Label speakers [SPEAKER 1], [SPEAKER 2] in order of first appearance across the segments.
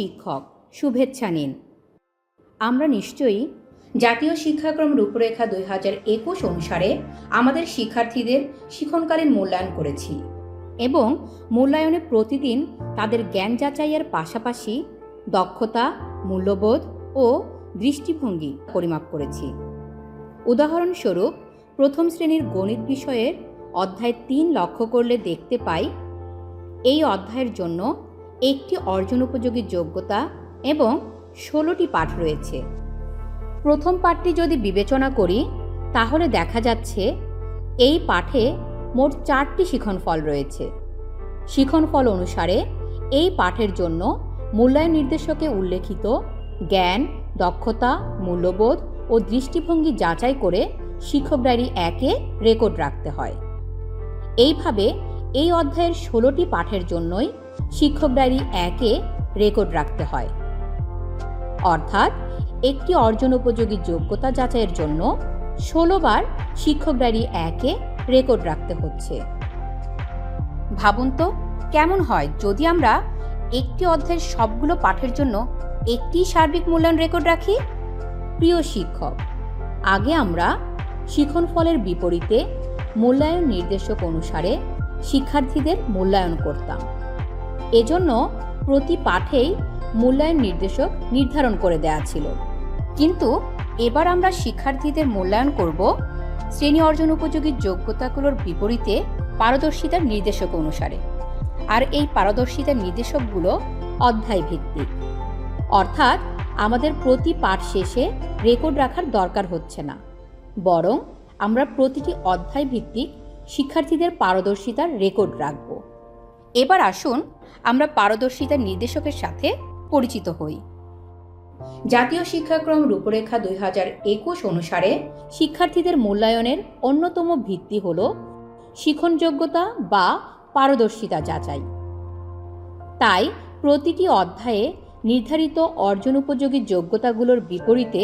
[SPEAKER 1] শিক্ষক, শুভেচ্ছা নিন। আমরা নিশ্চয়ই জাতীয় শিক্ষাক্রম রূপরেখা 2021 অনুসারে আমাদের শিক্ষার্থীদের শিক্ষণকালীন মূল্যায়ন করেছি এবং মূল্যায়নে প্রতিদিন তাদের জ্ঞান যাচাইয়ের পাশাপাশি দক্ষতা, মূল্যবোধ ও দৃষ্টিভঙ্গি পরিমাপ করেছি। উদাহরণস্বরূপ, প্রথম শ্রেণীর গণিত বিষয়ের অধ্যায় 3 লক্ষ্য করলে দেখতে পাই এই অধ্যায়ের জন্য একটি অর্জন উপযোগী যোগ্যতা এবং 16টি পাঠ রয়েছে। প্রথম পাঠটি যদি বিবেচনা করি তাহলে দেখা যাচ্ছে এই পাঠে মোট 4টি শিক্ষণফল রয়েছে। শিক্ষণফল অনুসারে এই পাঠের জন্য মূল্যায়ন নির্দেশকে উল্লেখিত জ্ঞান, দক্ষতা, মূল্যবোধ ও দৃষ্টিভঙ্গি যাচাই করে শিক্ষক ডায়েরি 1-এ রেকর্ড রাখতে হয়। এইভাবে এই অধ্যায়ের 16টি পাঠের জন্যই শিক্ষক ডায়েরি 1-এ রেকর্ড রাখতে হয়। অর্থাৎ একটি অর্জন উপযোগী যোগ্যতা যাচাইয়ের জন্য 16 বার শিক্ষক ডায়েরি 1-এ রেকর্ড রাখতে হচ্ছে। ভাবুন তো কেমন হয় যদি আমরা একটি অধ্যায়ের সবগুলো পাঠের জন্য একটি সার্বিক মূল্যায়ন রেকর্ড রাখি? প্রিয় শিক্ষক, আগে আমরা শিক্ষণফলের বিপরীতে মূল্যায়ন নির্দেশক অনুসারে শিক্ষার্থীদের মূল্যায়ন করতাম। এজন্য প্রতি পাঠেই মূল্যায়ন নির্দেশক নির্ধারণ করে দেওয়া ছিল। কিন্তু এবার আমরা শিক্ষার্থীদের মূল্যায়ন করব শ্রেণী অর্জন উপযোগী যোগ্যতাগুলোর বিপরীতে পারদর্শিতার নির্দেশক অনুসারে। আর এই পারদর্শিতার নির্দেশকগুলো অধ্যায় ভিত্তিক। অর্থাৎ আমাদের প্রতি পাঠ শেষে রেকর্ড রাখার দরকার হচ্ছে না, বরং আমরা প্রতিটি অধ্যায় ভিত্তিক শিক্ষার্থীদের পারদর্শিতার রেকর্ড রাখব। এবার আসুন আমরা পারদর্শিতার নির্দেশকের সাথে পরিচিত হই। জাতীয় শিক্ষাক্রম রূপরেখা 2021 অনুসারে শিক্ষার্থীদের মূল্যায়নের অন্যতম ভিত্তি হল শিক্ষণযোগ্যতা বা পারদর্শিতা যাচাই। তাই প্রতিটি অধ্যায়ে নির্ধারিত অর্জন উপযোগী যোগ্যতাগুলোর বিপরীতে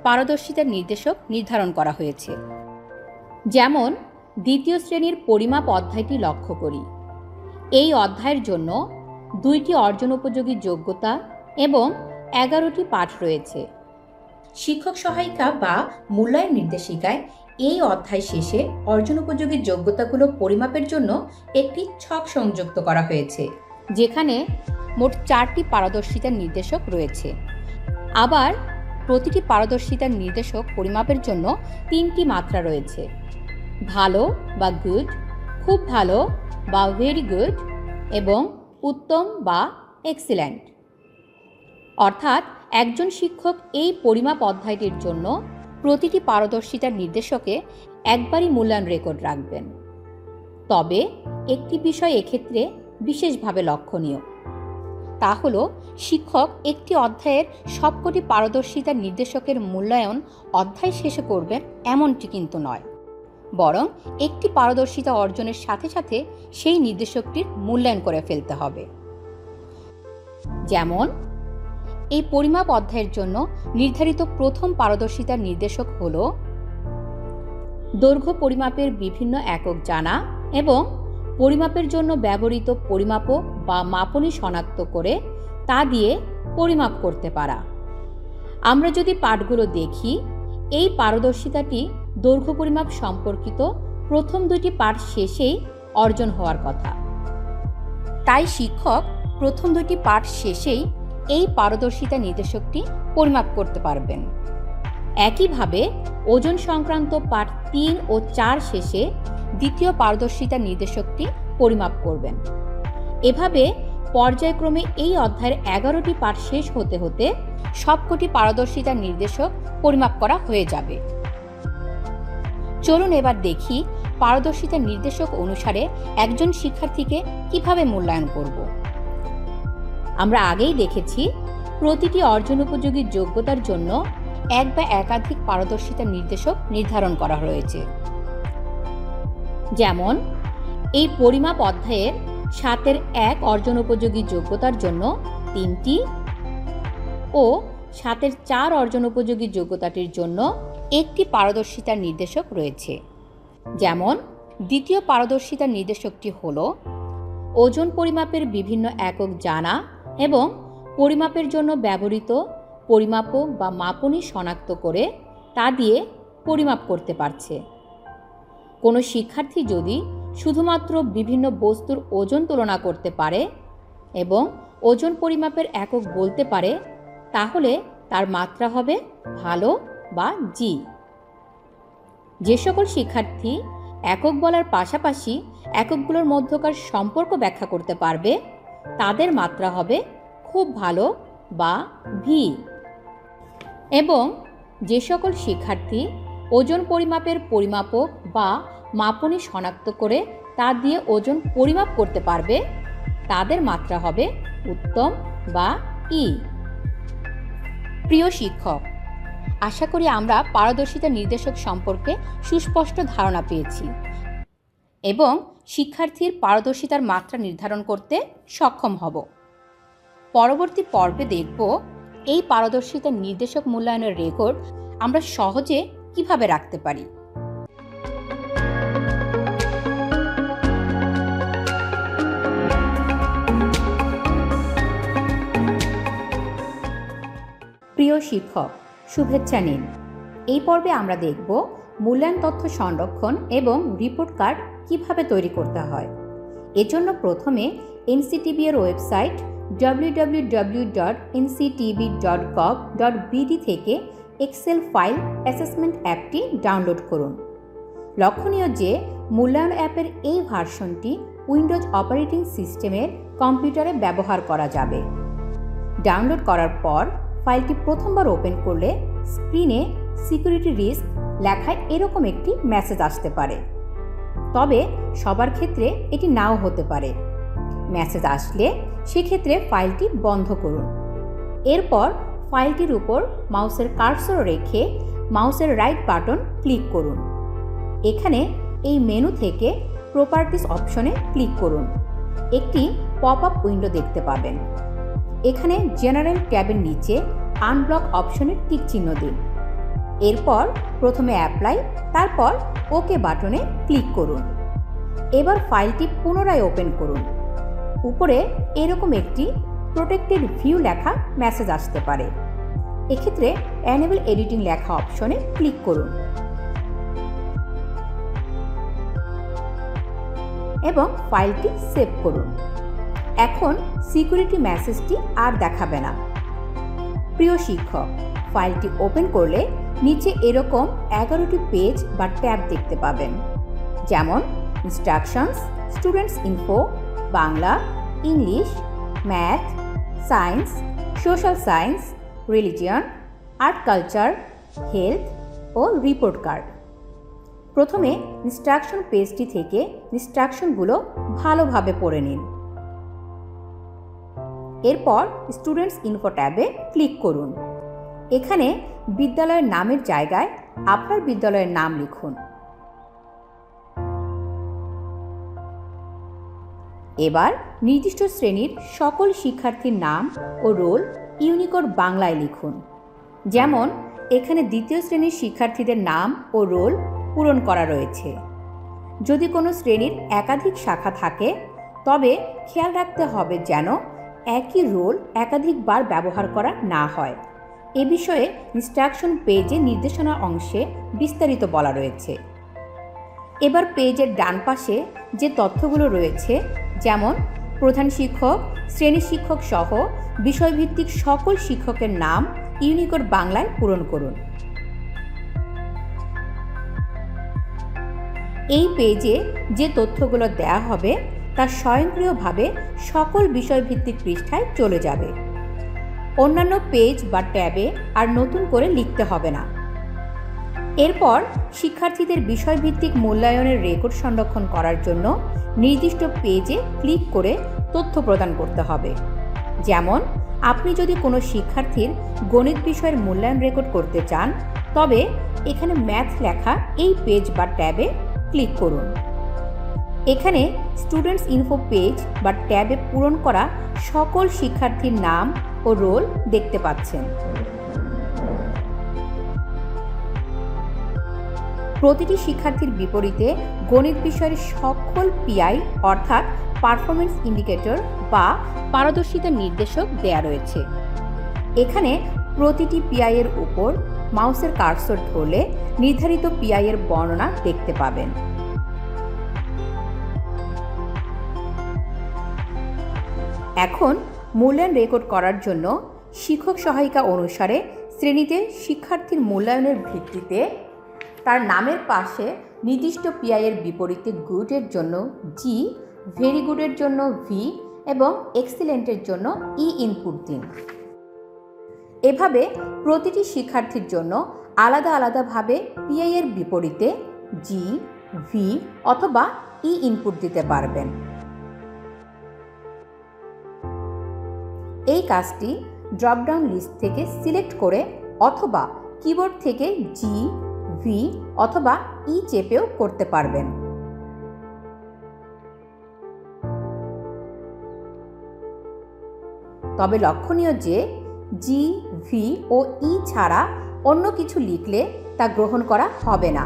[SPEAKER 1] পারদর্শিতার নির্দেশক নির্ধারণ করা হয়েছে। যেমন দ্বিতীয় শ্রেণীর পরিমাপ অধ্যায়টি লক্ষ্য করি। এই অধ্যায়ের জন্য 2টি অর্জন উপযোগী যোগ্যতা এবং 11টি পাঠ রয়েছে। শিক্ষক সহায়িকা বা মূল্যায়ন নির্দেশিকায় এই অধ্যায় শেষে অর্জন উপযোগী যোগ্যতাগুলো পরিমাপের জন্য একটি ছক সংযুক্ত করা হয়েছে, যেখানে মোট 4টি পারদর্শিতার নির্দেশক রয়েছে। আবার প্রতিটি পারদর্শিতার নির্দেশক পরিমাপের জন্য 3টি মাত্রা রয়েছে: ভালো বা গুড, খুব ভালো বা ভেরি গুড এবং উত্তম বা এক্সিলেন্ট। অর্থাৎ একজন শিক্ষক এই পরিমাপ অধ্যায়টির জন্য প্রতিটি পারদর্শিতার নির্দেশকে একবারই মূল্যায়ন রেকর্ড রাখবেন। তবে একটি বিষয় এক্ষেত্রে বিশেষভাবে লক্ষণীয়। তা হল শিক্ষক একটি অধ্যায়ের সবকটি পারদর্শিতার নির্দেশকের মূল্যায়ন অধ্যায় শেষে করবেন এমনটি কিন্তু নয়, বরং একটি পারদর্শিতা অর্জনের সাথে সাথে সেই নির্দেশকটির মূল্যায়ন করে ফেলতে হবে। যেমন এই পরিমাপ অধ্যায়ের জন্য নির্ধারিত প্রথম পারদর্শিতার নির্দেশক হল দৈর্ঘ্য পরিমাপের বিভিন্ন একক জানা এবং পরিমাপের জন্য ব্যবহৃত পরিমাপক বা মাপনী শনাক্ত করে তা দিয়ে পরিমাপ করতে পারা। আমরা যদি পাঠগুলো দেখি, এই পারদর্শিতাটি দৈর্ঘ্য পরিমাপ সম্পর্কিত প্রথম 2টি পাঠ শেষেই অর্জন হওয়ার কথা। তাই শিক্ষক প্রথম 2টি পাঠ শেষেই এই পারদর্শিতা নির্দেশকটি পরিমাপ করতে পারবেন। একইভাবে ওজন সংক্রান্ত পাঠ 3 ও 4 শেষে দ্বিতীয় পারদর্শিতা নির্দেশকটি পরিমাপ করবেন। এভাবে পর্যায়ক্রমে এই অধ্যায়ের 11টি পাঠ শেষ হতে হতে সবকটি পারদর্শিতা নির্দেশক পরিমাপ করা হয়ে যাবে। চলুন এবার দেখি পারদর্শিতা নির্দেশক অনুসারে একজন শিক্ষার্থীকে কিভাবে মূল্যায়ন করব। আমরা আগেই দেখেছি প্রতিটি অর্জন উপযোগী যোগ্যতার জন্য 1 বা একাধিক পারদর্শিতা নির্দেশক নির্ধারণ করা হয়েছে। যেমন এই পরিমাপ অধ্যায়ের 7-এর 1 অর্জন উপযোগী যোগ্যতার জন্য 3টি ও 7-এর 4 অর্জন উপযোগী যোগ্যতাটির জন্য 1টি পারদর্শিতার নির্দেশক রয়েছে। যেমন দ্বিতীয় পারদর্শিতার নির্দেশকটি হল ওজন পরিমাপের বিভিন্ন একক জানা এবং পরিমাপের জন্য ব্যবহৃত পরিমাপক বা মাপনী শনাক্ত করে তা দিয়ে পরিমাপ করতে পারছে। কোনো শিক্ষার্থী যদি শুধুমাত্র বিভিন্ন বস্তুর ওজন তুলনা করতে পারে এবং ওজন পরিমাপের একক বলতে পারে, তাহলে তার মাত্রা হবে ভালো বা জি। যে সকল শিক্ষার্থী একক বলার পাশাপাশি এককগুলোর মধ্যকার সম্পর্ক ব্যাখ্যা করতে পারবে, তাদের মাত্রা হবে খুব ভালো বা ভি। এবং যে সকল শিক্ষার্থী ওজন পরিমাপের পরিমাপক বা মাপনী শনাক্ত করে তা দিয়ে ওজন পরিমাপ করতে পারবে, তাদের মাত্রা হবে উত্তম বা ই। প্রিয় শিক্ষক, আশা করি আমরা পারদর্শিতা নির্দেশক সম্পর্কে সুস্পষ্ট ধারণা পেয়েছি এবং শিক্ষার্থীর পারদর্শিতার মাত্রা নির্ধারণ করতে সক্ষম হব। পরবর্তী পর্বে দেখব এই পারদর্শিতা নির্দেশক মূল্যায়নের রেকর্ড আমরা সহজে কিভাবে রাখতে পারি। প্রিয় শিক্ষক, শুভেচ্ছা নিন। এই পর্বে আমরা দেখব মূল্যায়ন তথ্য সংরক্ষণ এবং রিপোর্ট কার্ড কিভাবে তৈরি করতে হয়। এজন্য প্রথমে এনসিটিবি এর ওয়েবসাইট www.nctb.gov.bd থেকে এক্সেল ফাইল অ্যাসেসমেন্ট অ্যাপটি ডাউনলোড করুন। লক্ষণীয় যে মূল্যায়ন অ্যাপের এই ভার্সনটি উইন্ডোজ অপারেটিং সিস্টেমের কম্পিউটারে ব্যবহার করা যাবে। ডাউনলোড করার পর ফাইলটি প্রথমবার ওপেন করলে স্ক্রিনে সিকিউরিটি রিস্ক লেখায় এরকম একটি মেসেজ আসতে পারে, তবে সবার ক্ষেত্রে এটি নাও হতে পারে। মেসেজ আসলে সেক্ষেত্রে ফাইলটি বন্ধ করুন। এরপর ফাইলটির উপর মাউসের কার্সর রেখে মাউসের রাইট বাটন ক্লিক করুন। এখানে এই মেনু থেকে প্রপার্টিস অপশনে ক্লিক করুন। একটি পপ আপ উইন্ডো দেখতে পাবেন। এখানে জেনারেল ট্যাবের নিচে আনব্লক অপশনে টিক চিহ্ন দিন। এরপর প্রথমে অ্যাপ্লাই, তারপর ওকে বাটনে ক্লিক করুন। এবার ফাইলটি পুনরায় ওপেন করুন। উপরে এরকম একটি প্রোটেক্টেড ভিউ লেখা মেসেজ আসতে পারে। এক্ষেত্রে এনেবল এডিটিং লেখা অপশনে ক্লিক করুন এবং ফাইলটি সেভ করুন। এখন সিকিউরিটি মেসেজটি আর দেখাবে না। প্রিয় শিক্ষক, ফাইলটি ওপেন করলে নিচে এরকম 11টি পেজ বা ট্যাব দেখতে পাবেন, যেমন instructions, students info, Bangla, English, math, science, social science, religion, art culture, health ও রিপোর্ট কার্ড। প্রথমে ইনস্ট্রাকশন পেজটি থেকে ইনস্ট্রাকশনগুলো ভালোভাবে পড়ে নিন। এরপর স্টুডেন্টস ইনফো ট্যাবে ক্লিক করুন। এখানে বিদ্যালয়ের নামের জায়গায় আপনার বিদ্যালয়ের নাম লিখুন। এবার নির্দিষ্ট শ্রেণীর সকল শিক্ষার্থীর নাম ও রোল ইউনিকোড বাংলায় লিখুন। যেমন এখানে দ্বিতীয় শ্রেণীর শিক্ষার্থীদের নাম ও রোল পূরণ করা রয়েছে। যদি কোনো শ্রেণীর একাধিক শাখা থাকে, তবে খেয়াল রাখতে হবে যেন একই রোল একাধিকবার ব্যবহার করা না হয়। এ বিষয়ে ইনস্ট্রাকশন পেজে নির্দেশনা অংশে বিস্তারিত বলা রয়েছে। এবার পেজের ডান পাশে যে তথ্যগুলো রয়েছে, যেমন প্রধান শিক্ষক, শ্রেণী শিক্ষক সহ বিষয়ভিত্তিক সকল শিক্ষকের নাম ইউনিকোড বাংলায় পূরণ করুন। এই পেজে যে তথ্যগুলো দেয়া হবে তা স্বয়ংক্রিয়ভাবে সকল বিষয়ভিত্তিক পৃষ্ঠায় চলে যাবে। অন্যান্য পেজ বা ট্যাবে আর নতুন করে লিখতে হবে না। এরপর শিক্ষার্থীদের বিষয়ভিত্তিক মূল্যায়নের রেকর্ড সংরক্ষণ করার জন্য নির্দিষ্ট পেজে ক্লিক করে তথ্য প্রদান করতে হবে। যেমন আপনি যদি কোনো শিক্ষার্থীর গণিত বিষয়ের মূল্যায়ন রেকর্ড করতে চান, তবে এখানে ম্যাথ লেখা এই পেজ বা ট্যাবে ক্লিক করুন। এখানে স্টুডেন্টস ইনফো পেজ বা ট্যাবে পূরণ করা সকল শিক্ষার্থীর নাম ও রোল দেখতে পাচ্ছেন। প্রতিটি শিক্ষার্থীর বিপরীতে গণিত বিষয়ের সকল পিআই অর্থাৎ পারফরমেন্স ইন্ডিকেটর বা পারদর্শিতার নির্দেশক দেয়া রয়েছে। এখানে প্রতিটি পিআই এর উপর মাউসের কার্সর ধরলে নির্ধারিত পিআই এর বর্ণনা দেখতে পাবেন। এখন মূল্যায়ন রেকর্ড করার জন্য শিক্ষক সহায়িকা অনুসারে শ্রেণীতে শিক্ষার্থীর মূল্যায়নের ভিত্তিতে তার নামের পাশে নির্দিষ্ট পিআই এর বিপরীতে গুডের জন্য জি, ভেরি গুডের জন্য ভি এবং এক্সিলেন্টের জন্য ই ইনপুট দিন। এভাবে প্রতিটি শিক্ষার্থীর জন্য আলাদা আলাদাভাবে পিআই এর বিপরীতে জি, ভি অথবা ই ইনপুট দিতে পারবেন। এই কাজটি ড্রপডাউন লিস্ট থেকে সিলেক্ট করে অথবা কিবোর্ড থেকে জি, ভি অথবা ই চেপেও করতে পারবেন। তবে লক্ষণীয় যে জি, ভি ও ই ছাড়া অন্য কিছু লিখলে তা গ্রহণ করা হবে না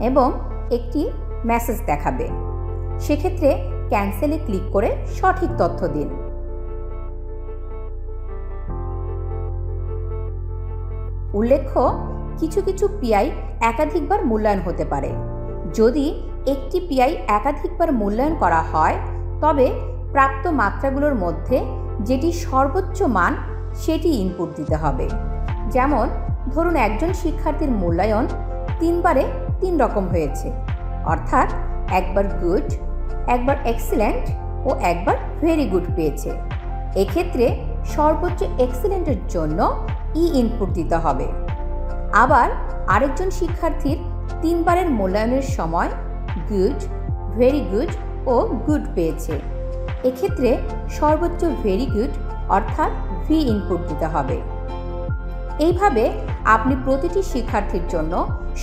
[SPEAKER 1] এবং একটি মেসেজ দেখাবে। সেক্ষেত্রে ক্যান্সেলে ক্লিক করে সঠিক তথ্য দিন। উল্লেখ্য, কিছু কিছু পিআই একাধিকবার মূল্যায়ন হতে পারে। যদি একটি পিআই একাধিকবার মূল্যায়ন করা হয় তবে প্রাপ্ত মাত্রাগুলোর মধ্যে যেটি সর্বোচ্চ মান সেটি ইনপুট দিতে হবে। যেমন ধরুন একজন শিক্ষার্থীর মূল্যায়ন 3 বারে 3 রকম হয়েছে, অর্থাৎ একবার গুড, একবার এক্সিলেন্ট ও একবার ভেরি গুড পেয়েছে। এক্ষেত্রে সর্বোচ্চ এক্সিলেন্টের জন্য ই ইনপুট দিতে হবে। আবার আরেকজন শিক্ষার্থীর 3 বারের মূল্যায়নের সময় গুড, ভেরি গুড ও গুড পেয়েছে। এক্ষেত্রে সর্বোচ্চ ভেরি গুড অর্থাৎ ভি ইনপুট দিতে হবে। এইভাবে আপনি প্রতিটি শিক্ষার্থীর জন্য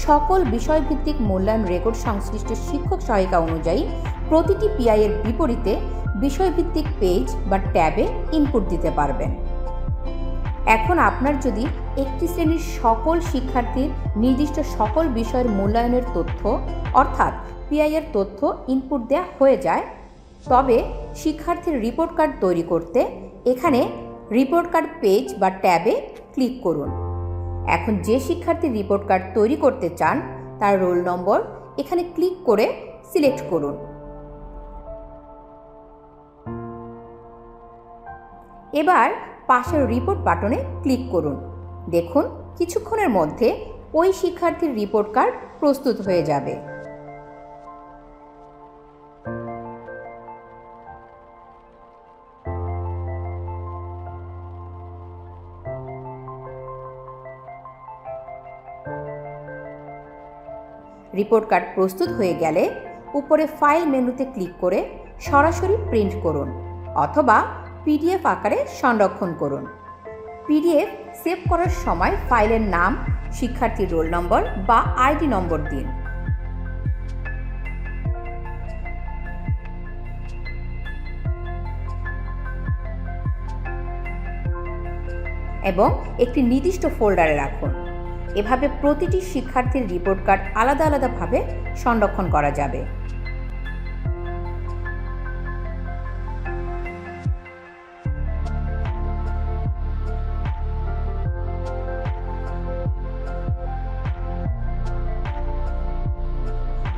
[SPEAKER 1] সকল বিষয়ভিত্তিক মূল্যায়ন রেকর্ড সংশ্লিষ্ট শিক্ষক সহায়িকা অনুযায়ী প্রতিটি পিআই এর বিপরীতে বিষয়ভিত্তিক পেজ বা ট্যাবে ইনপুট দিতে পারবেন। এখন আপনার যদি একটি শ্রেণীর সকল শিক্ষার্থীর নির্দিষ্ট সকল বিষয়ের মূল্যায়নের তথ্য অর্থাৎ পিআই এর তথ্য ইনপুট দেওয়া হয়ে যায়, তবে শিক্ষার্থীর রিপোর্ট কার্ড তৈরি করতে এখানে রিপোর্ট কার্ড পেজ বা ট্যাবে ক্লিক করুন। এখন যে শিক্ষার্থীর রিপোর্ট কার্ড তৈরি করতে চান তার রোল নম্বর এখানে ক্লিক করে সিলেক্ট করুন। এবার পাশের রিপোর্ট বাটনে ক্লিক করুন। দেখুন কিছুক্ষণের মধ্যে ওই শিক্ষার্থীর রিপোর্ট কার্ড প্রস্তুত হয়ে যাবে। রিপোর্ট কার্ড প্রস্তুত হয়ে গেলে উপরে ফাইল মেনুতে ক্লিক করে সরাসরি প্রিন্ট করুন অথবা পিডিএফ আকারে সংরক্ষণ করুন। পিডিএফ সেভ করার সময় ফাইলের নাম, শিক্ষার্থীর রোল নম্বর বা আইডি নম্বর দিন। এবং একটি নির্দিষ্ট ফোল্ডারে রাখুন। এভাবে প্রতিটি শিক্ষার্থীর রিপোর্ট কার্ড আলাদা আলাদাভাবে সংরক্ষণ করা যাবে।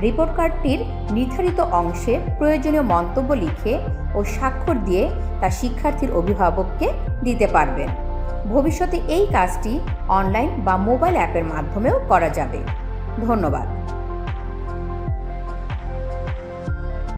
[SPEAKER 1] রিপোর্ট কার্ডটির নির্ধারিত অংশে প্রয়োজনীয় মন্তব্য লিখে ও স্বাক্ষর দিয়ে তা শিক্ষার্থীর অভিভাবককে দিতে পারবেন। ভবিষ্যতে এই কাজটি অনলাইন বা মোবাইল অ্যাপের মাধ্যমেও করা যাবে। ধন্যবাদ।